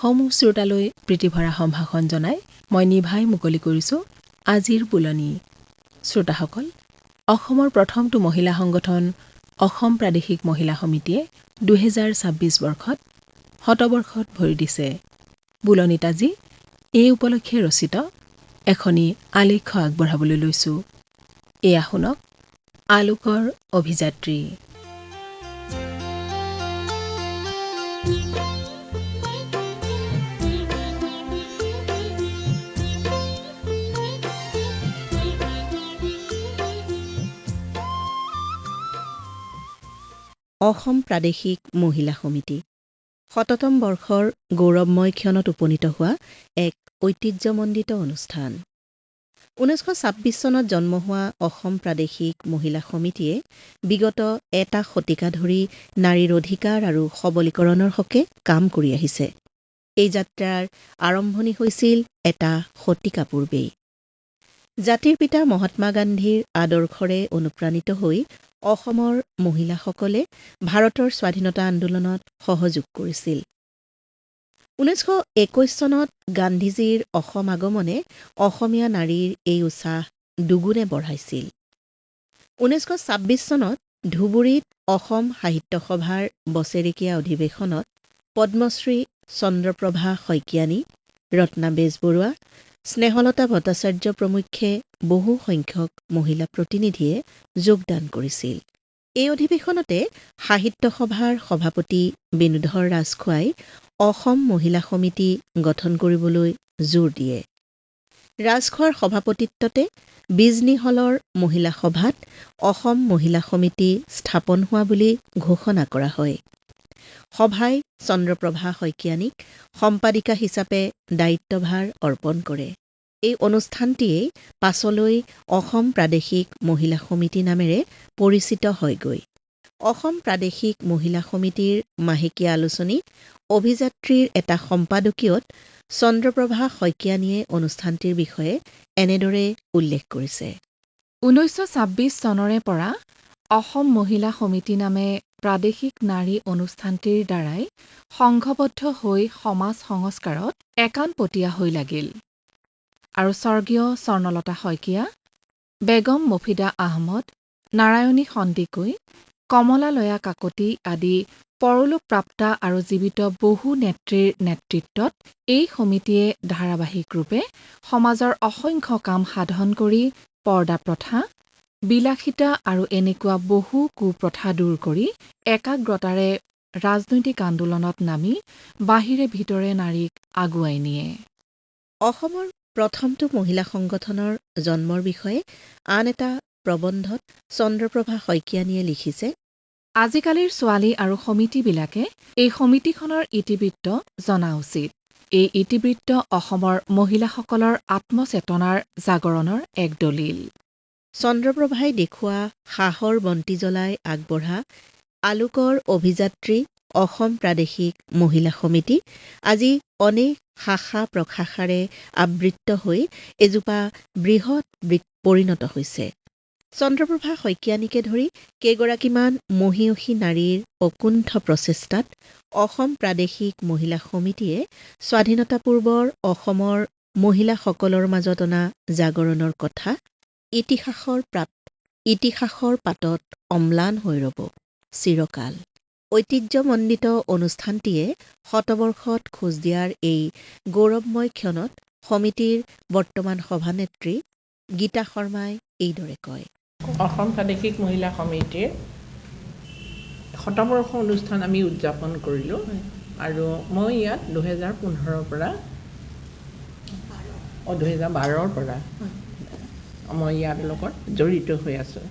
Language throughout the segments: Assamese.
সমূহ শ্ৰোতালৈ প্ৰীতিভৰা সম্ভাষণ জনাই মই নিভাই মুকলি কৰিছোঁ আজিৰ বুলনি। শ্ৰোতাসকল, অসমৰ প্ৰথমটো মহিলা সংগঠন অসম প্ৰাদেশিক মহিলা সমিতিয়ে ২০২৬ বৰ্ষত শতবৰ্ষত ভৰি দিছে। বুলনিত আজি এই উপলক্ষে ৰচিত এখনি আলেখ্য আগবঢ়াবলৈ লৈছোঁ। এয়া শুনক আলোকৰ অভিযাত্ৰী। অসম প্ৰাদেশিক মহিলা সমিতি ১০০তম বৰ্ষৰ গৌৰৱময় ক্ষণত উপনীত হোৱা এক ঐতিহ্যমণ্ডিত অনুষ্ঠান। ১৯২৬ চনত জন্ম হোৱা অসম প্ৰাদেশিক মহিলা সমিতিয়ে বিগত এটা শতিকা ধৰি নাৰীৰ অধিকাৰ আৰু সবলীকৰণৰ হকে কাম কৰি আহিছে। এই যাত্ৰাৰ আৰম্ভণি হৈছিল এটা শতিকা পূৰ্বেই। জাতিৰ পিতা মহাত্মা গান্ধীৰ আদৰ্শৰে অনুপ্ৰাণিত হৈ অসমৰ মহিলাসকলে ভাৰতৰ স্বাধীনতা আন্দোলনত সহযোগ কৰিছিল। ১৯২১ চনত গান্ধীজীৰ অসম আগমনে অসমীয়া নাৰীৰ এই উৎসাহ দুগুণে বঢ়াইছিল। ১৯২৬ চনত ধুবুৰীত অসম সাহিত্য সভাৰ বছেৰেকীয়া অধিৱেশনত পদ্মশ্ৰী চন্দ্ৰপ্ৰভা শইকীয়ানী, ৰত্না বেজবৰুৱা, স্নেহলতা ভট্টাচাৰ্য প্ৰমুখ্যে বহু সংখ্যক মহিলা প্ৰতিনিধিয়ে যোগদান কৰিছিল। এই অধিৱেশনতে সাহিত্য সভাৰ সভাপতি বেণুধৰ ৰাজখোৱাই অসম মহিলা সমিতি গঠন কৰিবলৈ জোৰ দিয়ে। ৰাজখোৱাৰ সভাপতিত্বতে বিজনী হলৰ মহিলা সভাত অসম মহিলা সমিতি স্থাপন হোৱা বুলি ঘোষণা কৰা হয়। সভাই চন্দ্ৰপ্ৰভা শইকীয়ানীক সম্পাদিকা হিচাপে দায়িত্বভাৰ অৰ্পণ কৰে। এই অনুষ্ঠানটিয়েই পাছলৈ অসম প্ৰাদেশিক মহিলা সমিতি নামেৰে পৰিচিত হয়গৈ। অসম প্ৰাদেশিক মহিলা সমিতিৰ মাহেকীয়া আলোচনী অভিযাত্ৰীৰ এটা সম্পাদকীয়ত চন্দ্ৰপ্ৰভা শইকীয়ানীয়ে অনুষ্ঠানটিৰ বিষয়ে এনেদৰে উল্লেখ কৰিছে। ১৯২৬ চনৰে পৰা অসম মহিলা সমিতি নামে প্ৰাদেশিক নাৰী অনুষ্ঠানটিৰ দ্বাৰাই সংঘবদ্ধ হৈ সমাজ সংস্কাৰত একাণপতীয়া হৈ লাগিল আৰু স্বৰ্গীয় স্বৰ্ণলতা শইকীয়া, বেগম মফিদা আহমদ, নাৰায়ণী সন্দিকৈ, কমলালয়া কাকতি আদি পৰলোকপ্ৰাপ্তা আৰু জীৱিত বহু নেত্ৰীৰ নেতৃত্বত এই সমিতিয়ে ধাৰাবাহিক ৰূপে সমাজৰ অসংখ্য কাম সাধন কৰি পৰ্দা প্ৰথা, বিলাসিতা আৰু এনেকুৱা বহু কুপ্ৰথা দূৰ কৰি একাগ্ৰতাৰে ৰাজনৈতিক আন্দোলনত নামি বাহিৰে ভিতৰে নাৰীক আগুৱাই নিয়ে। অসমৰ প্ৰথমটো মহিলা সংগঠনৰ জন্মৰ বিষয়ে আন এটা প্ৰবন্ধত চন্দ্ৰপ্ৰভা শইকীয়ানীয়ে লিখিছে, আজিকালিৰ ছোৱালী আৰু সমিতিবিলাকে এই সমিতিখনৰ ইতিবৃত্ত জনা উচিত। এই ইতিবৃত্ত অসমৰ মহিলাসকলৰ আত্মচেতনাৰ জাগৰণৰ এক দলিল। চন্দ্ৰপ্ৰভাই দেখুওৱা সাহৰ বন্তি জ্বলাই আগবঢ়া আলোকৰ অভিযাত্ৰী অসম প্ৰাদেশিক মহিলা সমিতি আজি অনেক শাখা প্ৰশাখাৰে আবৃত্ত হৈ এজোপা বৃহৎ পৰিণত হৈছে। চন্দ্ৰপ্ৰভা শইকীয়ানীকে ধৰি কেইগৰাকীমান মহিয়সী নাৰীৰ অকুণ্ঠ প্ৰচেষ্টাত অসম প্ৰাদেশিক মহিলা সমিতিয়ে স্বাধীনতা পূৰ্বৰ অসমৰ মহিলাসকলৰ মাজত অনা জাগৰণৰ কথা ইতিহাসৰ পাতত অম্লান হৈ ৰ'ব চিৰকাল। ঐতিহ্যমণ্ডিত অনুষ্ঠানটিয়ে শতবৰ্ষত খোজ দিয়াৰ এই গৌৰৱময় ক্ষণত সমিতিৰ বৰ্তমান সভানেত্ৰী গীতা শৰ্মাই এইদৰে কয়। অসম প্ৰাদেশিক মহিলা সমিতিৰ শতবৰ্ষ অনুষ্ঠান আমি উদযাপন কৰিলোঁ আৰু মই ইয়াত 2015ৰ পৰা 2012ৰ পৰা মই ইয়াৰ লগত জড়িত হৈ আছোঁ।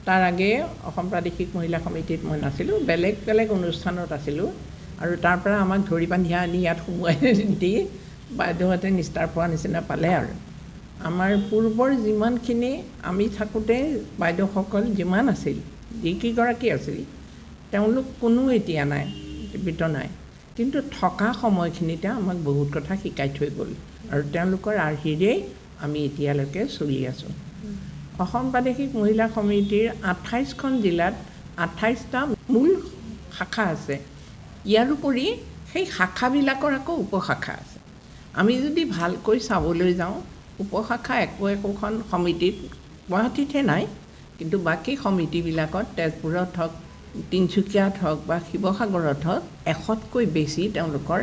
তাৰ আগেয়ে অসম প্ৰাদেশিক মহিলা সমিতিত মই নাছিলোঁ, বেলেগ বেলেগ অনুষ্ঠানত আছিলোঁ আৰু তাৰ পৰা আমাক ধৰি বান্ধি আনি ইয়াত সোমোৱাই দি বাইদেউহঁতে নিষ্ঠাৰ পোৱা নিচিনা পালে আৰু। আমাৰ পূৰ্বৰ যিমানখিনি আমি থাকোঁতে বাইদেউসকল যিমান আছিল, যিকেইগৰাকী আছিল, তেওঁলোক কোনো এতিয়া নাই, জীৱিত নাই, কিন্তু থকা সময়খিনিতে আমাক বহুত কথা শিকাই থৈ গ'ল আৰু তেওঁলোকৰ আৰ্হিৰেই আমি এতিয়ালৈকে চলি আছোঁ। অসম প্ৰাদেশিক মহিলা সমিতিৰ 28খন জিলাত 28টা মূল শাখা আছে। ইয়াৰোপৰি সেই শাখাবিলাকৰ আকৌ উপশাখা আছে। আমি যদি ভালকৈ চাবলৈ যাওঁ, উপশাখা একোখন সমিতিত গুৱাহাটীতহে নাই, কিন্তু বাকী সমিতিবিলাকত তেজপুৰত হওক, তিনিচুকীয়াত হওক বা শিৱসাগৰত হওক 100তকৈ বেছি তেওঁলোকৰ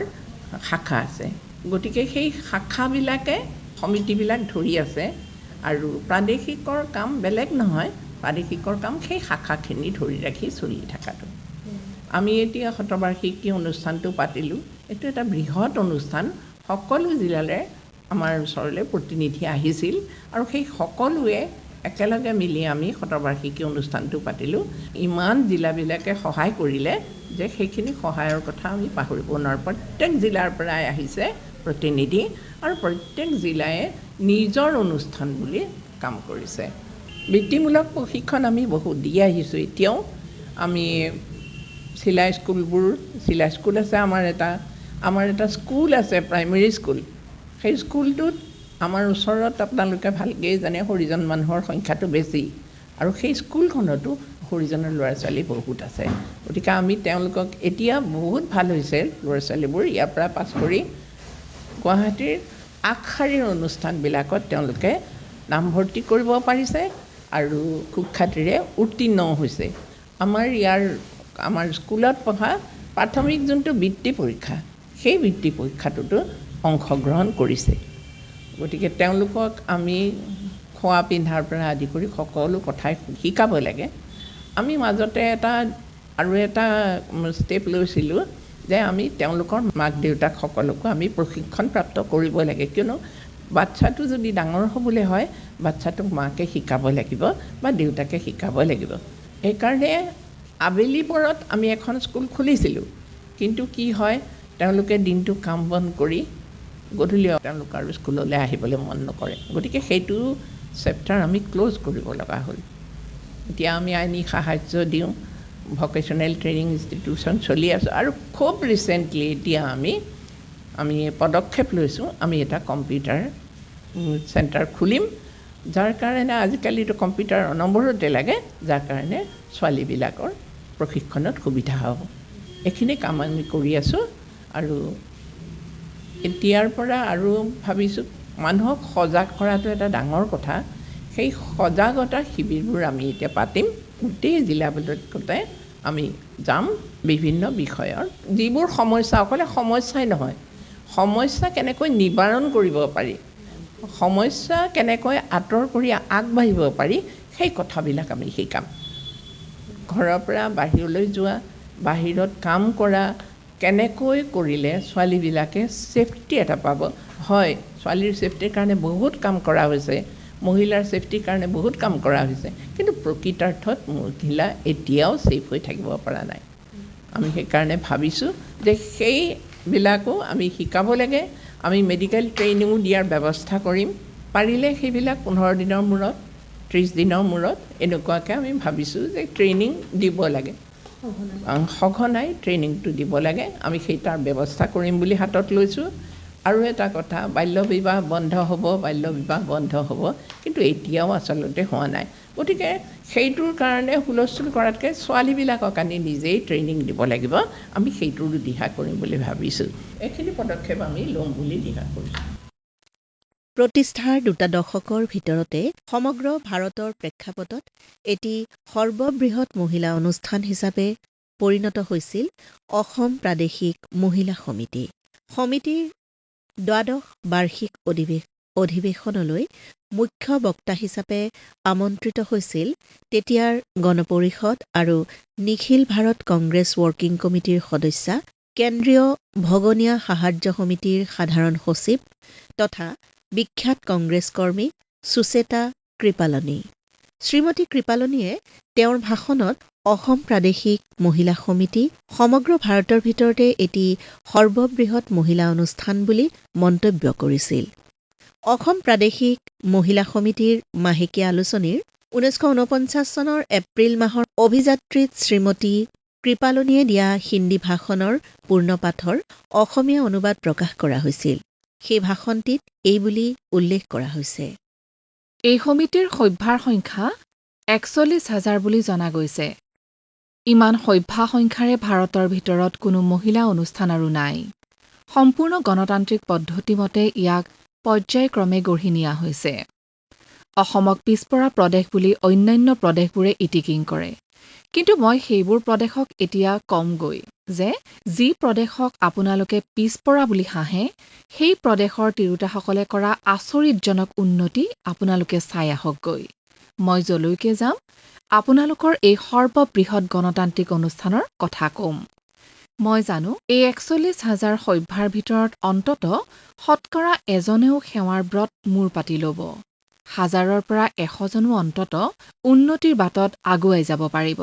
শাখা আছে। গতিকে সেই শাখাবিলাকে সমিতিবিলাক ধৰি আছে আৰু প্ৰাদেশিকৰ কাম বেলেগ নহয়, প্ৰাদেশিকৰ কাম সেই শাখাখিনি ধৰি ৰাখি চলি থকাটো। আমি এতিয়া শতবাৰ্ষিকী অনুষ্ঠানটো পাতিলোঁ। এইটো এটা বৃহৎ অনুষ্ঠান। সকলো জিলালৈ আমাৰ ওচৰলৈ প্ৰতিনিধি আহিছিল আৰু সেই সকলোৱে একেলগে মিলি আমি শতবাৰ্ষিকী অনুষ্ঠানটো পাতিলোঁ। ইমান জিলাবিলাকে সহায় কৰিলে যে সেইখিনি সহায়ৰ কথা আমি পাহৰিব নোৱাৰোঁ। প্ৰত্যেক জিলাৰ পৰাই আহিছে প্ৰতিনিধি আৰু প্ৰত্যেক জিলাই নিজৰ অনুষ্ঠান বুলি কাম কৰিছে। বৃত্তিমূলক প্ৰশিক্ষণ আমি বহুত দি আহিছোঁ। এতিয়াও আমি চিলাই স্কুল আছে, আমাৰ এটা স্কুল আছে, প্ৰাইমেৰী স্কুল। সেই স্কুলটোত আমাৰ ওচৰত আপোনালোকে ভালকৈ জানে হৰিজন মানুহৰ সংখ্যাটো বেছি আৰু সেই স্কুলখনতো হৰিজনৰ ল'ৰা ছোৱালী বহুত আছে। গতিকে আমি তেওঁলোকক এতিয়া বহুত ভাল হৈছে, ল'ৰা ছোৱালীবোৰ ইয়াৰ পৰা পাছ কৰি গুৱাহাটীৰ আগশাৰীৰ অনুষ্ঠানবিলাকত তেওঁলোকে নামভৰ্তি কৰিব পাৰিছে আৰু সুখ্যাতিৰে উত্তীৰ্ণও হৈছে। আমাৰ স্কুলত পঢ়া প্ৰাথমিক যোনটো বৃত্তি পৰীক্ষা, সেই বৃত্তি পৰীক্ষাটোতো অংশগ্ৰহণ কৰিছে। গতিকে তেওঁলোকক আমি খোৱা পিন্ধাৰ পৰা আদি কৰি সকলো কথাই শিকাব লাগে। আমি মাজতে আৰু এটা ষ্টেপ লৈছিলোঁ যে আমি তেওঁলোকৰ মাক দেউতাক সকলোকো আমি প্ৰশিক্ষণপ্ৰাপ্ত কৰিব লাগে। কিয়নো বাচ্ছাটো যদি ডাঙৰ হ'বলৈ হয়, বাচ্ছাটোক মাকে শিকাব লাগিব বা দেউতাকে শিকাব লাগিব। সেইকাৰণে আবেলি পৰত আমি এখন স্কুল খুলিছিলোঁ, কিন্তু কি হয় তেওঁলোকে দিনটো কাম বন কৰি গধূলি তেওঁলোক আৰু স্কুললৈ আহিবলৈ মন নকৰে। গতিকে সেইটো চেপ্টাৰ আমি ক্ল'জ কৰিব লগা হ'ল। এতিয়া আমি আইনী সাহাৰ্য দিওঁ, ভকেশ্যনেল ট্ৰেইনিং ইনষ্টিটিউশ্যন চলি আছোঁ আৰু খুব ৰিচেণ্টলি এতিয়া আমি পদক্ষেপ লৈছোঁ, আমি এটা কম্পিউটাৰ চেণ্টাৰ খুলিম, যাৰ কাৰণে আজিকালিতো কম্পিউটাৰ অনবৰতে লাগে, যাৰ কাৰণে ছোৱালীবিলাকৰ প্ৰশিক্ষণত সুবিধা হ'ব। এইখিনি কাম আমি কৰি আছোঁ আৰু এতিয়াৰ পৰা আৰু ভাবিছোঁ মানুহক সজাগ কৰাটো এটা ডাঙৰ কথা। সেই সজাগতা শিবিৰবোৰ আমি এতিয়া পাতিম। গোটেই জিলাবিলাকতে আমি যাম, বিভিন্ন বিষয়ৰ যিবোৰ সমস্যা, অকলে সমস্যাই নহয়, সমস্যা কেনেকৈ নিবাৰণ কৰিব পাৰি, সমস্যা কেনেকৈ আঁতৰ কৰি আগবাঢ়িব পাৰি, সেই কথাবিলাক আমি শিকাম। ঘৰৰ পৰা বাহিৰলৈ যোৱা, বাহিৰত কাম কৰা, কেনেকৈ কৰিলে ছোৱালীবিলাকে ছেফটি এটা পাব। হয়, ছোৱালীৰ ছেফটিৰ কাৰণে বহুত কাম কৰা হৈছে, মহিলাৰ ছেফটিৰ কাৰণে বহুত কাম কৰা হৈছে, কিন্তু প্ৰকৃতাৰ্থত মহিলা এতিয়াও ছেফ হৈ থাকিব পৰা নাই। আমি সেইকাৰণে ভাবিছোঁ যে সেইবিলাকো আমি শিকাব লাগে। আমি মেডিকেল ট্ৰেইনিঙো দিয়াৰ ব্যৱস্থা কৰিম। পাৰিলে সেইবিলাক 15 দিনৰ মূৰত, 30 দিনৰ মূৰত এনেকুৱাকৈ আমি ভাবিছোঁ যে ট্ৰেইনিং দিব লাগে, সঘনাই ট্ৰেইনিংটো দিব লাগে। আমি তাৰ ব্যৱস্থা কৰিম বুলি হাতত লৈছোঁ। আৰু এটা কথা, বাল্য বিবাহ বন্ধ হ'ব, কিন্তু এতিয়াও আচলতে হোৱা নাই। গতিকে সেইটোৰ কাৰণে হুলস্থুল কৰাতকৈ ছোৱালীবিলাকক আনি নিজেই ট্ৰেইনিং দিব লাগিব। আমি সেইটোৰো দিহা কৰিম বুলি ভাবিছোঁ। এইখিনি পদক্ষেপ আমি ল'ম বুলি দিহা কৰিছোঁ। প্ৰতিষ্ঠাৰ 2 দশকৰ ভিতৰতে সমগ্ৰ ভাৰতৰ প্ৰেক্ষাপটত এটি সৰ্ববৃহৎ মহিলা অনুষ্ঠান হিচাপে পৰিণত হৈছিল অসম প্ৰাদেশিক মহিলা সমিতি। সমিতিৰ 12শ বাৰ্ষিক অধিৱেশনলৈ মুখ্য বক্তা হিচাপে আমন্ত্ৰিত হৈছিল তেতিয়াৰ গণপৰিষদ আৰু নিখিল ভাৰত কংগ্ৰেছ ৱৰ্কিং কমিটিৰ সদস্যা, কেন্দ্ৰীয় ভগনীয়া সাহাৰ্য সমিতিৰ সাধাৰণ সচিব তথা বিখ্যাত কংগ্ৰেছ কৰ্মী সুচেতা কৃপালনী। শ্ৰীমতী কৃপালনীয়ে তেওঁৰ ভাষণত অসম প্ৰাদেশিক মহিলা সমিতি সমগ্ৰ ভাৰতৰ ভিতৰতে এটি সৰ্ববৃহৎ মহিলা অনুষ্ঠান বুলি মন্তব্য কৰিছিল। অসম প্ৰাদেশিক মহিলা সমিতিৰ মাহেকীয়া আলোচনীৰ 1949 চনৰ এপ্ৰিল মাহৰ অভিযাত্ৰীত শ্ৰীমতী কৃপালনীয়ে দিয়া হিন্দী ভাষণৰ পূৰ্ণপাঠৰ অসমীয়া অনুবাদ প্ৰকাশ কৰা হৈছিল। সেই ভাষণটিত এই বুলি উল্লেখ কৰা হৈছে: এই সমিতিৰ সভ্যাৰ সংখ্যা 41,000 বুলি জনা গৈছে। ইমান সভ্যা সংখ্যাৰে ভাৰতৰ ভিতৰত কোনো মহিলা অনুষ্ঠান আৰু নাই। সম্পূৰ্ণ গণতান্ত্ৰিক পদ্ধতি মতে ইয়াক পৰ্যায়ক্ৰমে গঢ়ি নিয়া হৈছে। অসমক পিছপৰা প্ৰদেশ বুলি অন্যান্য প্ৰদেশবোৰে ইটিকিং কৰে। কিন্তু মই সেইবোৰ প্ৰদেশক এতিয়া কমগৈ যে যি প্ৰদেশক আপোনালোকে পিছপৰা বুলি হাঁহে, সেই প্ৰদেশৰ তিৰোতাসকলে কৰা আচৰিতজনক উন্নতি আপোনালোকে চাই আহকগৈ। মই যলৈকে যাম, আপোনালোকৰ এই সৰ্ববৃহৎ গণতান্ত্ৰিক অনুষ্ঠানৰ কথা কম। মই জানো এই ৪১,০০০ সভ্যাৰ ভিতৰত অন্ততঃ শতকৰা এজনেও সেৱাৰ ব্ৰত মূৰ পাতি ল'ব। ১,০০০ৰ পৰা ১০০জনো অন্ততঃ উন্নতিৰ বাটত আগুৱাই যাব পাৰিব।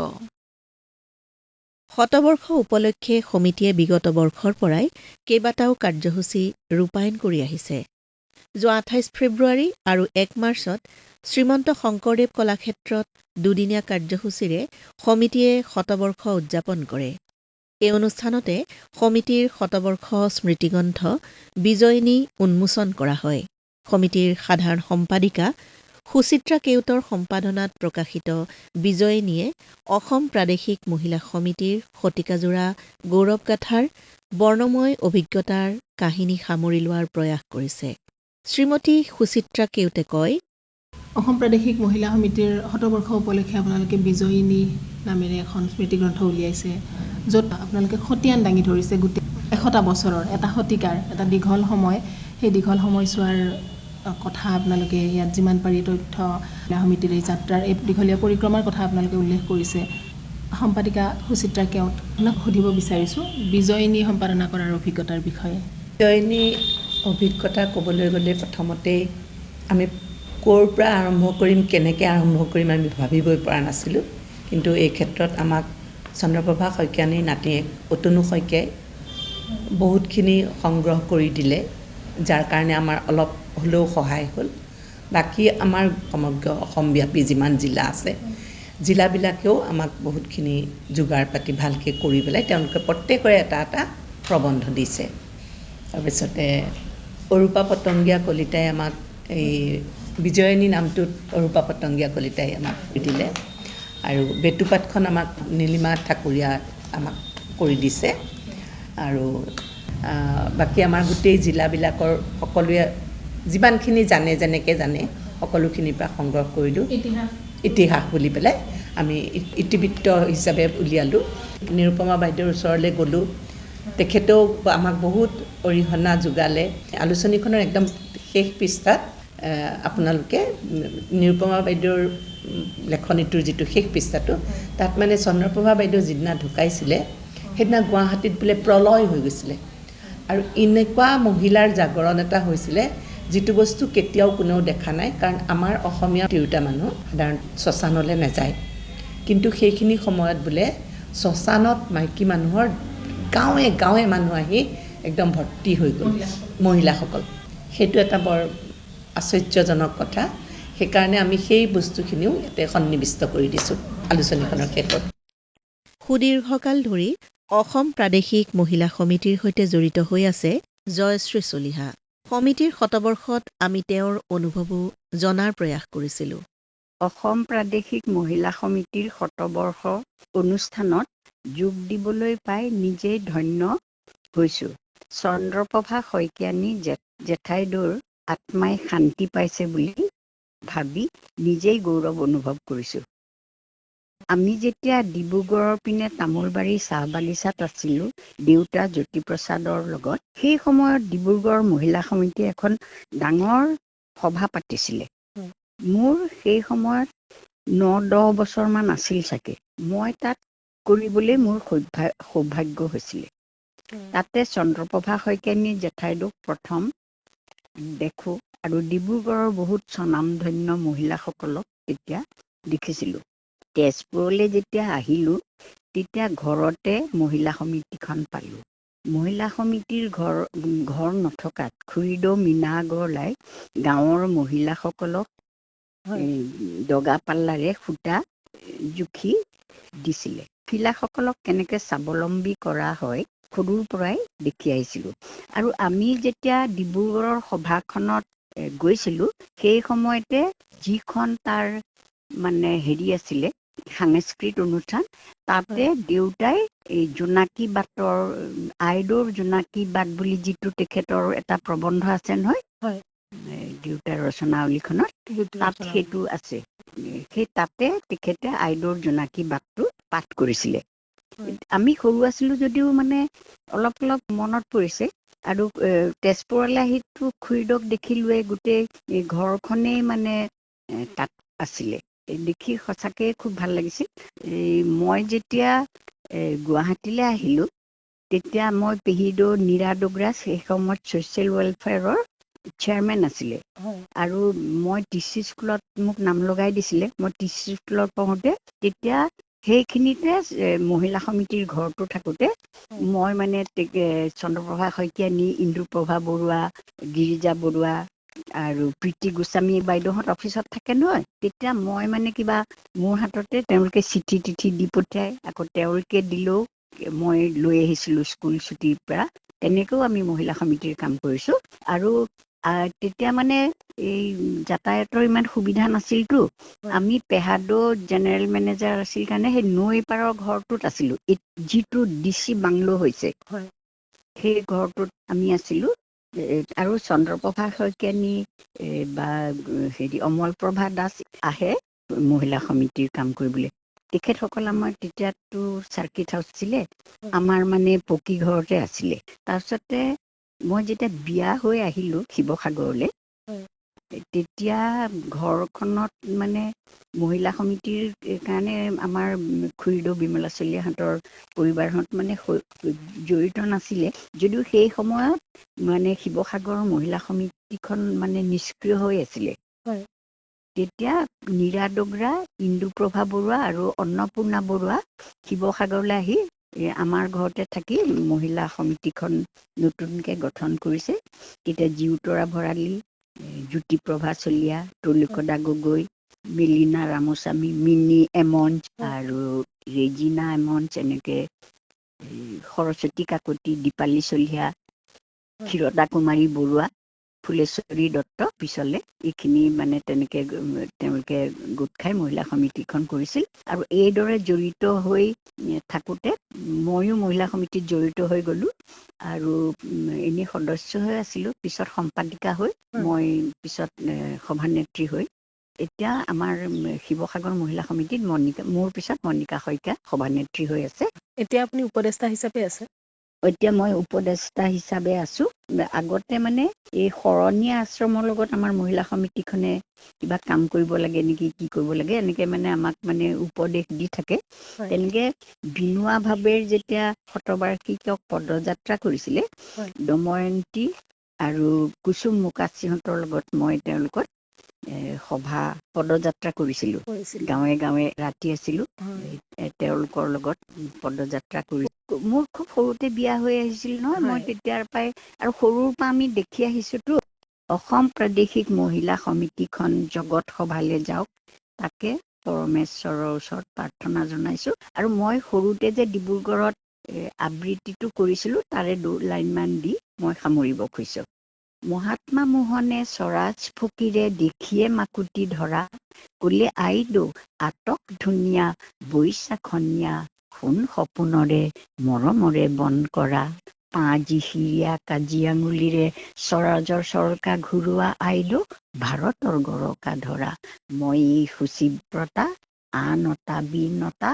শতবৰ্ষ উপলক্ষে সমিতিয়ে বিগত বৰ্ষৰ পৰাই কেইবাটাও কাৰ্যসূচী ৰূপায়ণ কৰি আহিছে। যোৱা ২৮ ফেব্ৰুৱাৰী আৰু ১ মাৰ্চত শ্ৰীমন্ত শংকৰদেৱ কলাক্ষেত্ৰত দুদিনীয়া কাৰ্যসূচীৰে সমিতিয়ে শতবৰ্ষ উদযাপন কৰে। এই অনুষ্ঠানতে সমিতিৰ শতবৰ্ষ স্মৃতিগ্ৰন্থ বিজয়িনী উন্মোচন কৰা হয়। সমিতিৰ সাধাৰণ সম্পাদিকা সুচিত্ৰা কেওটৰ সম্পাদনাত প্ৰকাশিত বিজয়িনীয়ে অসম প্ৰাদেশিক মহিলা সমিতিৰ শতিকাজোৰা গৌৰৱগাথাৰ বৰ্ণময় অভিজ্ঞতাৰ কাহিনী সামৰি লোৱাৰ প্ৰয়াস কৰিছে। শ্ৰীমতী সুচিত্ৰা কেওটে কয়, অসম প্ৰাদেশিক মহিলা সমিতিৰ শতবৰ্ষ উপলক্ষে আপোনালোকে বিজয়িনী নামেৰে এখন স্মৃতিগ্ৰন্থ উলিয়াইছে, য'ত আপোনালোকে খতিয়ান দাঙি ধৰিছে গোটেই ১০০টা বছৰৰ, এটা শতিকাৰ, এটা দীঘল সময়। সেই দীঘল সময়ছোৱাৰ কথা আপোনালোকে ইয়াত যিমান পাৰি তথ্য মহিলা সমিতিৰ এই যাত্ৰাৰ এই দীঘলীয়া পৰিক্ৰমাৰ কথা আপোনালোকে উল্লেখ কৰিছে। সম্পাদিকা সুচিত্ৰা কেওট, আপোনাক সুধিব বিচাৰিছোঁ বিজয়িনী সম্পাদনা কৰাৰ অভিজ্ঞতাৰ বিষয়ে। বিজয়িনী অভিজ্ঞতা ক'বলৈ গ'লে প্ৰথমতেই আমি ক'ৰ পৰা আৰম্ভ কৰিম, কেনেকৈ আৰম্ভ কৰিম আমি ভাবিবই পৰা নাছিলোঁ। কিন্তু এই ক্ষেত্ৰত আমাক চন্দ্ৰপ্ৰভা শইকীয়ানীৰ নাতিয়েক অতনু শইকীয়াই বহুতখিনি সংগ্ৰহ কৰি দিলে, যাৰ কাৰণে আমাৰ অলপ হ'লেও সহায় হ'ল। বাকী আমাৰ সমগ্ৰ অসমব্যাপী যিমান জিলা আছে, জিলাবিলাকেও আমাক বহুতখিনি যোগাৰ পাতি ভালকৈ কৰি পেলাই তেওঁলোকে প্ৰত্যেকৰে এটা এটা প্ৰবন্ধ দিছে। তাৰপিছতে অৰূপা পতংগীয়া কলিতাই আমাক এই বিজয়িনী নামটোত অৰূপা পতংগীয়া কলিতাই আমাক দিলে, আৰু বেটুপাতখন আমাক নীলিমা ঠাকুৰীয়া আমাক কৰি দিছে। আৰু বাকী আমাৰ গোটেই জিলাবিলাকৰ সকলোৱে যিমানখিনি জানে, যেনেকৈ জানে সকলোখিনিৰ পৰা সংগ্ৰহ কৰিলোঁ। ইতিহাস বুলি পেলাই আমি ইতিবৃত্ত হিচাপে উলিয়ালোঁ। নিৰুপমা বাইদেউৰ ওচৰলৈ গ'লোঁ, তেখেতেও আমাক বহুত অৰিহণা যোগালে। আলোচনীখনৰ একদম শেষ পৃষ্ঠাত আপোনালোকে নিৰুপমা বাইদেউৰ লেখনিটোৰ যিটো শেষ পৃষ্ঠাটো, তাত মানে চন্দ্ৰপ্ৰভা বাইদেউ যিদিনা ঢুকাইছিলে সেইদিনা গুৱাহাটীত বোলে প্ৰলয় হৈ গৈছিলে, আৰু এনেকুৱা মহিলাৰ জাগৰণ এটা হৈছিলে যিটো বস্তু কেতিয়াও কোনেও দেখা নাই। কাৰণ আমাৰ অসমীয়া তিৰোতা মানুহ সাধাৰণ শ্মশানলৈ নাযায়, কিন্তু সেইখিনি সময়ত বোলে শ্মশানত মাইকী মানুহৰ গাঁৱে গাঁৱে মানুহ আহি একদম ভৰ্তি হৈ গ'ল, মহিলাসকল। সেইটো এটা বৰ আশ্চৰ্যজনক কথা। সেইকাৰণে আমি সেই বস্তুখিনিও ইয়াতে সন্নিৱিষ্ট কৰি দিছোঁ আলোচনীখনৰ ক্ষেত্ৰত। সুদীৰ্ঘকাল ধৰি অসম প্ৰাদেশিক মহিলা সমিতিৰ সৈতে জড়িত হৈ আছে জয়শ্ৰী চলিহা। সমিতিৰ শতবৰ্ষত আমি তেওঁৰ অনুভৱো জনাৰ প্ৰয়াস কৰিছিলোঁ। অসম প্ৰাদেশিক মহিলা সমিতিৰ শতবৰ্ষ অনুষ্ঠানত যোগ দিবলৈ পাই নিজেই ধন্য হৈছোঁ। চন্দ্ৰপ্ৰভা শইকীয়ানী জেঠাইদেউৰ আত্মাই শান্তি পাইছে বুলি ভাবি নিজেই গৌৰৱ অনুভৱ কৰিছোঁ। আমি যেতিয়া ডিব্ৰুগড়ৰ পিনে তামোলবাৰী চাহ বাগিচাত আছিলোঁ দেউতা জ্যোতিপ্ৰসাদৰ লগত, সেই সময়ত ডিব্ৰুগড় মহিলা সমিতিয়ে এখন ডাঙৰ সভা পাতিছিলে। মোৰ সেই সময়ত ৯-১০ বছৰমান আছিল চাগে। মই তাত কৰিবলৈ মোৰ সৌভাগ্য হৈছিলে। তাতে চন্দ্ৰপ্ৰভা শইকীয়ানী জেঠাইদেউক প্ৰথম দেখোঁ, আৰু ডিব্ৰুগড়ৰ বহুত স্বনামধন্য মহিলাসকলক তেতিয়া দেখিছিলোঁ। তেজপুৰলৈ যেতিয়া আহিলোঁ তেতিয়া ঘৰতে মহিলা সমিতিখন পালোঁ। মহিলা সমিতিৰ ঘৰ নথকাত খুৰীদেউ মীনা আগৰৱালাই গাঁৱৰ মহিলাসকলক দগা পাল্লাৰে সূতা জুখি দিছিলে। মহিলাসকলক কেনেকৈ স্বাৱলম্বী কৰা হয় সৰুৰ পৰাই দেখি আহিছিলোঁ। আৰু আমি যেতিয়া ডিব্ৰুগড়ৰ সভাখনত গৈছিলোঁ, সেই সময়তে যিখন তাৰ মানে হেৰি আছিলে, সাংস্কৃতিক অনুষ্ঠান তাতে দেউতাই এই জোনাকী বাটৰ আইদেউৰ জোনাকী বাট বুলি যিটো তেখেতৰ এটা প্ৰবন্ধ আছে নহয় হয়। দেউতাৰ ৰচনাৱলীখনত তাত সেইটো আছে। সেই তাতে তেখেতে আইদেউৰ জোনাকী বাটটো পাঠ কৰিছিলে। আমি সৰু আছিলোঁ যদিও মানে অলপ অলপ মনত পৰিছে। আৰু তেজপুৰলৈ আহিতো খুৰীদক দেখিলোৱে, গোটেই ঘৰখনেই মানে তাত আছিলে। দেখি সঁচাকৈ খুব ভাল লাগিছিল। মই যেতিয়া গুৱাহাটীলৈ আহিলোঁ তেতিয়া মই পেহিদেউ নীৰা ডোগৰা সেই সময়ত ছ'চিয়েল ৱেলফেয়াৰৰ চেয়াৰমেন আছিলে। আৰু মই টিচি স্কুলত মোক নাম লগাই দিছিলে। মই টিচি স্কুলত পঢ়োঁতে তেতিয়া সেইখিনিতে মহিলা সমিতিৰ ঘৰটো থাকোঁতে মই মানে চন্দ্ৰপ্ৰভা শইকীয়ানী, ইন্দুপ্ৰভা বৰুৱা, গিৰিজা বৰুৱা আৰু প্ৰীতি গোস্বামী বাইদেউহঁত অফিচত থাকে নহয়, তেতিয়া মই মানে কিবা মোৰ হাততে তেওঁলোকে চিঠি টিঠি দি পঠিয়াই, আকৌ তেওঁলোকে দিলেও মই লৈ আহিছিলোঁ স্কুল ছুটিৰ পৰা। তেনেকৈও আমি মহিলা সমিতিৰ কাম কৰিছোঁ। আৰু তেতিয়া মানে এই যাতায়াতৰ ইমান সুবিধা নাছিলতো। আমি পেহাদো জেনেৰেল মেনেজাৰ আছিল কাৰণে সেই নৈ পাৰৰ ঘৰটোত আছিলোঁ, যিটো DC বাংলো হৈছে সেই ঘৰটোত আমি আছিলোঁ। আৰু চন্দ্ৰপ্ৰভা শইকীয়ানী বা অমলপ্ৰভা দাস আহে মহিলা সমিতিৰ কাম কৰিবলৈ। তেখেতসকল আমাৰ তেতিয়াতো চাৰ্কিট হাউচ আছিলে, আমাৰ মানে পকী ঘৰতে আছিলে। তাৰপিছতে মই যেতিয়া বিয়া হৈ আহিলোঁ শিৱসাগৰলৈ, তেতিয়া ঘৰখনত মানে মহিলা সমিতিৰ কাৰণে আমাৰ খুৰীদেউ বিমলা চলিহাহঁতৰ পৰিবাৰহঁত মানে জড়িত নাছিলে, যদিও সেই সময়ত মানে শিৱসাগৰৰ মহিলা সমিতিখন মানে নিষ্ক্ৰিয় হৈ আছিলে। তেতিয়া নীৰা ডোগৰা, ইন্দুপ্ৰভা বৰুৱা আৰু অন্নপূৰ্ণা বৰুৱা শিৱসাগৰলৈ আহি আমাৰ ঘৰতে থাকি মহিলা সমিতিখন নতুনকৈ গঠন কৰিছে। তেতিয়া জিউতৰা ভৰালী, জ্যোতিপ্ৰভা চলিহা, তুলুকদা গগৈ, মেলিনা ৰামস্বামী, মিনি এমঞ্চ আৰু ৰেজিনা এমঞ্চ, এনেকৈ সৰস্বতী কাকতি, দীপালী চলিহা, ক্ষীৰদা কুমাৰী বৰুৱা, ফুলেশ্বৰী দত্ত পিছলে এইখিনি মানে তেনেকৈ তেওঁলোকে গোট খাই মহিলা সমিতিখন কৰিছিল। আৰু এইদৰে জড়িত হৈ থাকোঁতে ময়ো মহিলা সমিতিত জড়িত হৈ গ'লোঁ আৰু এনেই সদস্য হৈ আছিলোঁ। পিছত সম্পাদিকা হৈ মই পিছত সভানেত্ৰী হৈ এতিয়া আমাৰ শিৱসাগৰ মহিলা সমিতিত মোৰ পিছত মণিকা শইকীয়া সভানেত্ৰী হৈ আছে। এতিয়া আপুনি উপদেষ্টা হিচাপে আছে? এতিয়া মই উপদেষ্টা হিচাপে আছোঁ। আগতে মানে এই শৰণীয়া আশ্ৰমৰ লগত আমাৰ মহিলা সমিতিখনে কিবা কাম কৰিব লাগে নেকি, কি কৰিব লাগে, এনেকৈ মানে আমাক মানে উপদেশ দি থাকে। তেনেকৈ বিনোৱা ভাৱেৰ যেতিয়া শতবাৰ্ষিকক পদযাত্ৰা কৰিছিলে, দময়ন্তী আৰু কুসুম মুখাৰ্জীহঁতৰ লগত মই তেওঁলোকত সভা পদযাত্ৰা কৰিছিলোঁ। গাঁৱে গাঁৱে ৰাতি আছিলোঁ, তেওঁলোকৰ লগত পদযাত্ৰা কৰি। মোৰ খুব সৰুতে বিয়া হৈ আহিছিল নহয়, মই তেতিয়াৰ পৰাই আৰু সৰুৰ পৰা আমি দেখি আহিছোঁতো। অসম প্ৰাদেশিক মহিলা সমিতিখন জগত সভালৈ যাওক, তাকে পৰমেশ্বৰৰ ওচৰত প্ৰাৰ্থনা জনাইছোঁ। আৰু মই সৰুতে যে ডিব্ৰুগড়ত আবৃত্তিটো কৰিছিলোঁ, তাৰে 2 লাইনমান দি মই সামৰিব খুজিছোঁ। মহাত্মা মোহনে স্বৰাজ ফকীৰে দেখিয়ে মাকুতি ধৰা, ক'লে আইদেউ আটক ধুনীয়া বৈশাখনীয়া, সোণ সপোনৰে মৰমৰে বন কৰা, পাঁজি শিৰীয়া কাজি আঙুলিৰে স্বৰাজৰ চৰকা ঘূৰোৱা আইদেউ ভাৰতৰ গৰকা ধৰা, মই সুচিব্ৰতা আনতা বিনতা,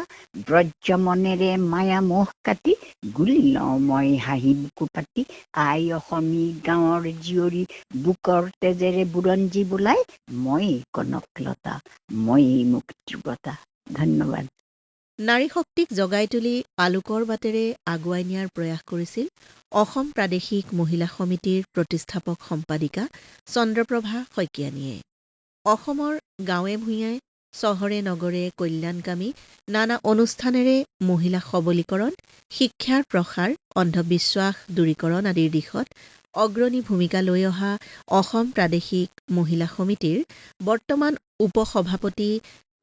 ব্ৰজমনেৰে মায়া মোহ কাটি, গুলি লওঁ মই হাঁহি বুকু পাতি, আই অসমী গাঁৱৰ জীয়ৰী বুকৰ তেজেৰে বুৰঞ্জী বোলাই, মই কনকলতা মই মুক্তিব্ৰতা। ধন্যবাদ। নাৰী শক্তিক জগাই তুলি আলোকৰ বাটেৰে আগুৱাই নিয়াৰ প্ৰয়াস কৰিছিল অসম প্ৰাদেশিক মহিলা সমিতিৰ প্ৰতিষ্ঠাপক সম্পাদিকা চন্দ্ৰপ্ৰভা শইকীয়ানীয়ে। অসমৰ গাঁৱে ভূঞে চহৰে নগৰে কল্যাণকামী নানা অনুষ্ঠানেৰে মহিলা সবলীকৰণ, শিক্ষাৰ প্ৰসাৰ, অন্ধবিশ্বাস দূৰীকৰণ আদিৰ দিশত অগ্ৰণী ভূমিকা লৈ অহা অসম প্ৰাদেশিক মহিলা সমিতিৰ বৰ্তমান উপসভাপতি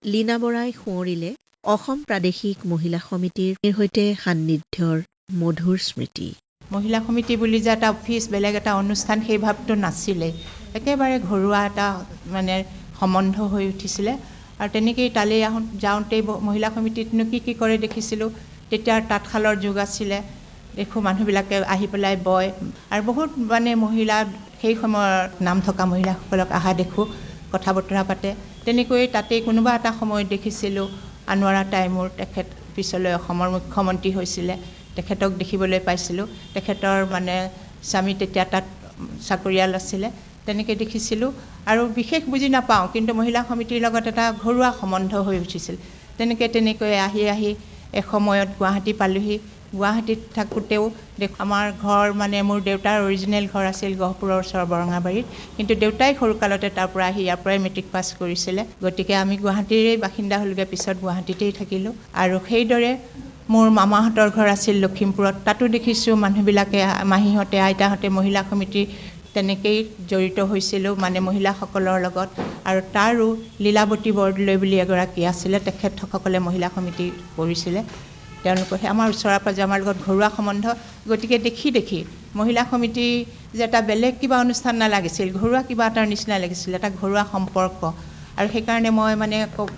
লীনা বৰাই সোঁৱৰিলে অসম প্ৰাদেশিক মহিলা সমিতিৰ সৈতে সান্নিধ্যৰ মধুৰ স্মৃতি। মহিলা সমিতি বুলি যে এটা অফিচ, বেলেগ এটা অনুষ্ঠান, সেই ভাৱটো নাছিলে। একেবাৰে ঘৰুৱা এটা মানে সম্বন্ধ হৈ উঠিছিলে। আৰু তেনেকেই তালৈ যাওঁতেই মহিলা সমিতিতনো কি কৰে দেখিছিলোঁ। তেতিয়া তাঁতশালৰ যুগ আছিলে, দেখোঁ মানুহবিলাকে আহি পেলাই বয় আৰু বহুত মানে মহিলা সেই সময়ৰ নাম থকা মহিলাসকলক অহা দেখোঁ, কথা বতৰা পাতে। তেনেকৈ তাতেই কোনোবা এটা সময়ত দেখিছিলোঁ আনোৱাৰা টাইমুৰ, তেখেত পিছলৈ অসমৰ মুখ্যমন্ত্ৰী হৈছিলে, তেখেতক দেখিবলৈ পাইছিলোঁ। তেখেতৰ মানে স্বামী তেতিয়া তাত চাকৰিয়াল আছিলে, তেনেকৈ দেখিছিলোঁ। আৰু বিশেষ বুজি নাপাওঁ, কিন্তু মহিলা সমিতিৰ লগত এটা ঘৰুৱা সম্বন্ধ হৈ উঠিছিল। তেনেকৈ আহি এসময়ত গুৱাহাটী পালোহি। গুৱাহাটীত থাকোঁতেও আমাৰ ঘৰ মানে মোৰ দেউতাৰ অৰিজিনেল ঘৰ আছিল গহপুৰৰ ওচৰৰ বৰঙাবাৰীত, কিন্তু দেউতাই সৰুকালতে তাৰ পৰা আহি ইয়াৰ পৰাই মেট্ৰিক পাছ কৰিছিলে। গতিকে আমি গুৱাহাটীৰে বাসিন্দা হ'লোগৈ, পিছত গুৱাহাটীতেই থাকিলোঁ। আৰু সেইদৰে মোৰ মামাহঁতৰ ঘৰ আছিল লখিমপুৰত, তাতো দেখিছোঁ মানুহবিলাকে, মাহীহঁতে, আইতাহঁতে মহিলা সমিতি তেনেকেই জড়িত হৈছিলোঁ মানে মহিলাসকলৰ লগত। আৰু তাৰো লীলাৱতী বৰদলৈ বুলি এগৰাকী আছিলে, তেখেতসকলে মহিলা সমিতি কৰিছিলে। তেওঁলোকৰ আমাৰ ওচৰে পাঁজৰে আমাৰ লগত ঘৰুৱা সম্বন্ধ। গতিকে দেখি মহিলা সমিতি যে এটা বেলেগ কিবা অনুষ্ঠান নালাগিছিল, ঘৰুৱা কিবা এটাৰ নিচিনা লাগিছিল, এটা ঘৰুৱা সম্পৰ্ক। আৰু সেইকাৰণে মই মানে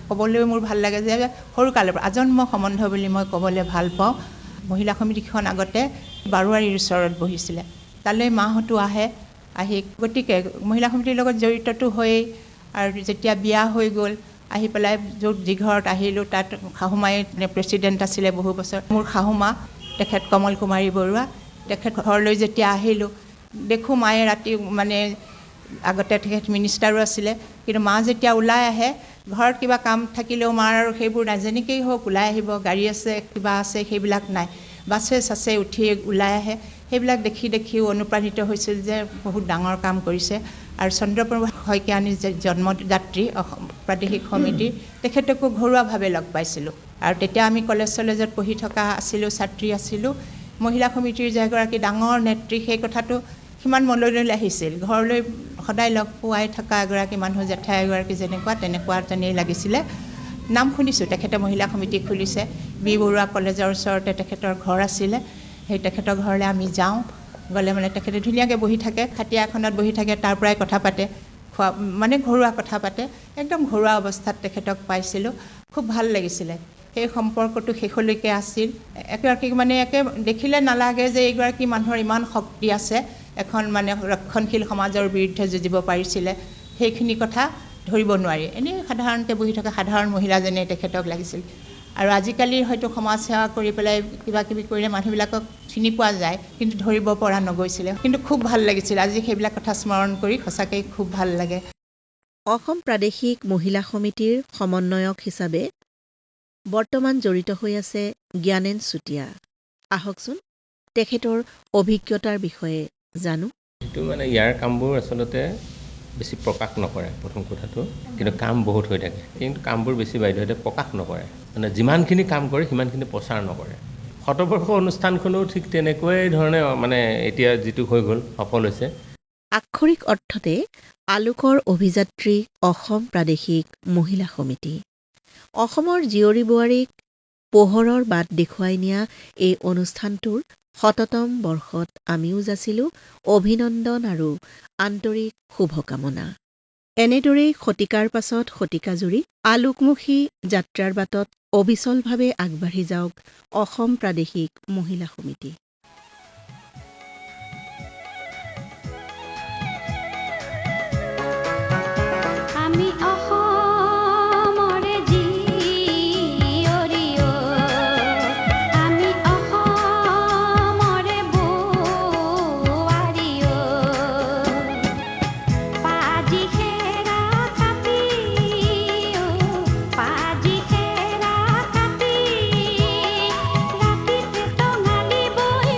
ক'বলৈ মোৰ ভাল লাগে যে সৰুকালৰ পৰা আজন্ম সম্বন্ধ বুলি মই ক'বলৈ ভাল পাওঁ। মহিলা সমিতিখন আগতে বাৰোৱাৰীৰ ওচৰত বহিছিলে, তালৈ মাহঁতো আহি গতিকে মহিলা সমিতিৰ লগত জড়িতটো হৈয়েই। আৰু যেতিয়া বিয়া হৈ গ'ল, আহি পেলাই যি ঘৰত আহিলোঁ তাত শাহুমাই প্ৰেচিডেণ্ট আছিলে বহু বছৰ। মোৰ শাহুমা তেখেত কমল কুমাৰী বৰুৱা, তেখেত ঘৰলৈ যেতিয়া আহিলোঁ দেখোঁ মায়ে ৰাতি মানে আগতে তেখেত মিনিষ্টাৰো আছিলে, কিন্তু মা যেতিয়া ওলাই আহে, ঘৰত কিবা কাম থাকিলেও মাৰ আৰু সেইবোৰ নাই, যেনেকেই হওক ওলাই আহিব, গাড়ী আছে কিবা আছে সেইবিলাক নাই, বাছে চাছে উঠি ওলাই আহে। সেইবিলাক দেখিও অনুপ্ৰাণিত হৈছিল যে বহুত ডাঙৰ কাম কৰিছে। আৰু চন্দ্ৰপ্ৰভা শইকীয়ানী যে জন্মদাত্ৰী অসম প্ৰাদেশিক সমিতিৰ, তেখেতকো ঘৰুৱাভাৱে লগ পাইছিলোঁ। আৰু তেতিয়া আমি কলেজত পঢ়ি থকা আছিলোঁ, ছাত্ৰী আছিলোঁ। মহিলা সমিতিৰ যে এগৰাকী ডাঙৰ নেত্ৰী, সেই কথাটো সিমান মনলৈ আহিছিল। ঘৰলৈ সদায় লগ পোৱাই থকা এগৰাকী মানুহ, জেঠাই এগৰাকী তেনেকুৱা যেনেই লাগিছিলে। নাম শুনিছোঁ, তেখেতে মহিলা সমিতি খুলিছে। বি বৰুৱা কলেজৰ ওচৰতে তেখেতৰ ঘৰ আছিলে, সেই তেখেতৰ ঘৰলৈ আমি যাওঁ। গ'লে মানে তেখেতে ধুনীয়াকৈ বহি থাকে, খাটিয়া এখনত বহি থাকে, তাৰ পৰাই কথা পাতে, মানে ঘৰুৱা কথা পাতে। একদম ঘৰুৱা অৱস্থাত তেখেতক পাইছিলোঁ, খুব ভাল লাগিছিলে। সেই সম্পৰ্কটো শেষলৈকে আছিল। এগৰাকী মানে দেখিলে নালাগে যে এইগৰাকী মানুহৰ ইমান শক্তি আছে, এখন মানে ৰক্ষণশীল সমাজৰ বিৰুদ্ধে যুঁজিব পাৰিছিলে। সেইখিনি কথা ধৰিব নোৱাৰি, এনেই সাধাৰণতে বহি থকা সাধাৰণ মহিলাজনীয়ে তেখেতক লাগিছিল। আৰু আজিকালি হয়তো সমাজ সেৱা কৰি পেলাই কিবা কিবি কৰিলে মানুহবিলাকক চিনি পোৱা যায়, কিন্তু ধৰিব পৰা নগৈছিলে। কিন্তু খুব ভাল লাগিছিল, আজি সেইবিলাক কথা স্মৰণ কৰি সঁচাকৈ খুব ভাল লাগে। অসম প্ৰাদেশিক মহিলা সমিতিৰ সমন্বয়ক হিচাপে বৰ্তমান জড়িত হৈ আছে জ্ঞানেন চুতীয়া। আহকচোন তেখেতৰ অভিজ্ঞতাৰ বিষয়ে জানো। সেইটো মানে ইয়াৰ কামবোৰ আচলতে বেছি প্ৰকাশ নকৰে, প্ৰথম কথাটো। কিন্তু কাম বহুত হৈ থাকে, কিন্তু কামবোৰ বেছি বাইদেউহঁতে প্ৰকাশ নকৰে। মানে যিমানখিনি কাম কৰে সিমানখিনি প্ৰচাৰ নকৰে। শতবৰ্ষ অনুষ্ঠানখনো ঠিক তেনেকুৱাই ধৰণে মানে এতিয়া যিটো হৈ গ'ল, সফল হৈছে। আক্ষৰিক অৰ্থতে আলোকৰ অভিযাত্ৰী অসম প্ৰাদেশিক মহিলা সমিতি। অসমৰ জীয়ৰী বোৱাৰীক পোহৰৰ বাট দেখুৱাই নিয়া এই অনুষ্ঠানটোৰ ১০০তম বৰ্ষত আমিও যাচিলোঁ অভিনন্দন আৰু আন্তৰিক শুভকামনা। এনেদৰেই শতিকাৰ পাছত শতিকাজুৰি আলোকমুখী যাত্ৰাৰ বাটত অবিচলভাৱে আগবাঢ়ি যাওক অসম প্ৰাদেশিক মহিলা সমিতি। পাজি খেৰা কাটি ৰাতিতে টঙালি বৈ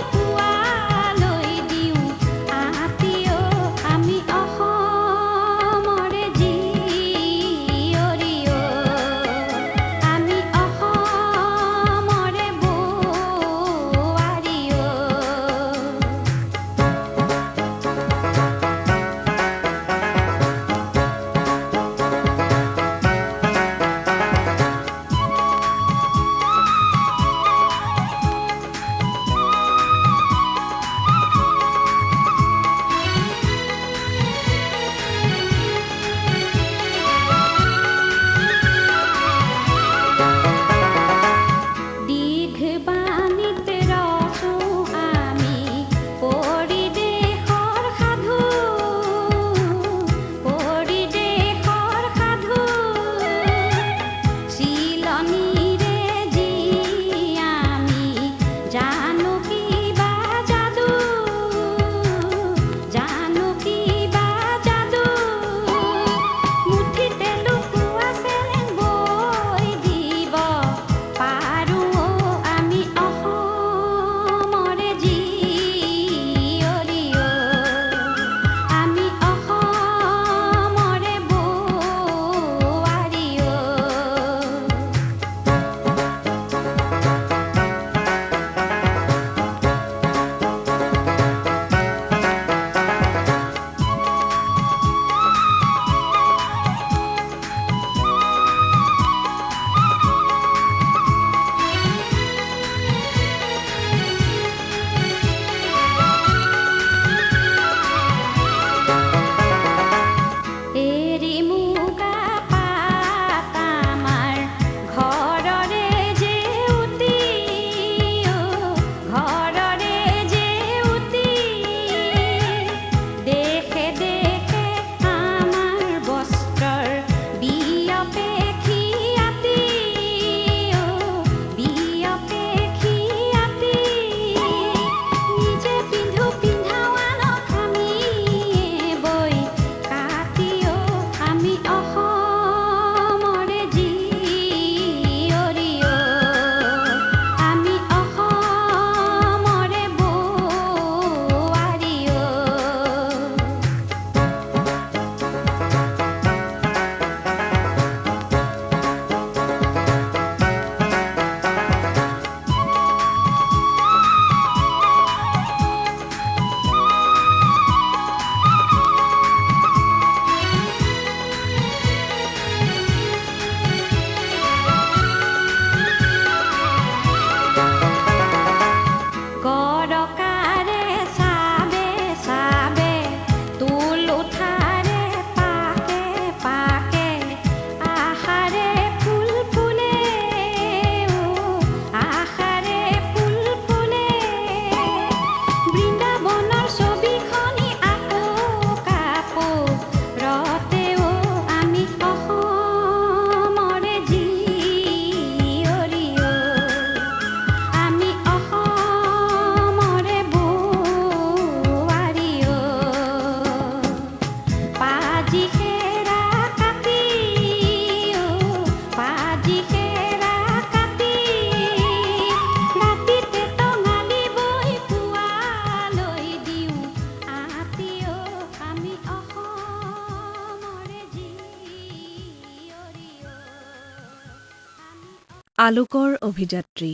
আলোকৰ অভিযাত্ৰী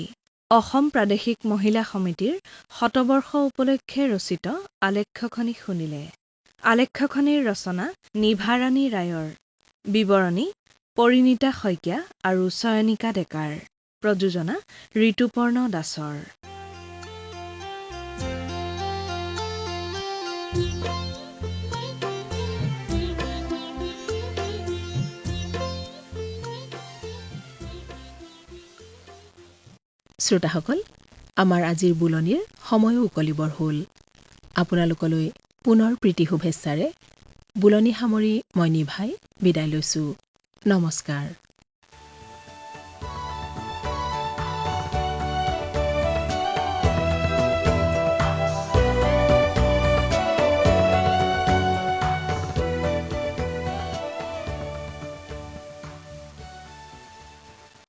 অসম প্ৰাদেশিক মহিলা সমিতিৰ শতবৰ্ষ উপলক্ষে ৰচিত আলেখ্যখনি শুনিলে। আলেখ্যখনিৰ ৰচনা নিভাৰাণী ৰায়ৰ, বিৱৰণী পৰিণীতা শইকীয়া আৰু চয়নিকা ডেকাৰ, প্ৰযোজনা ঋতুপৰ্ণ দাসৰ। শ্ৰোতাসকল, আমাৰ আজিৰ বুলনিৰ সময়ো উকলিবৰ হ'ল। আপোনালোকলৈ পুনৰ প্ৰীতি শুভেচ্ছাৰে বুলনি সামৰি মই নিভাই বিদায় লৈছোঁ। নমস্কাৰ।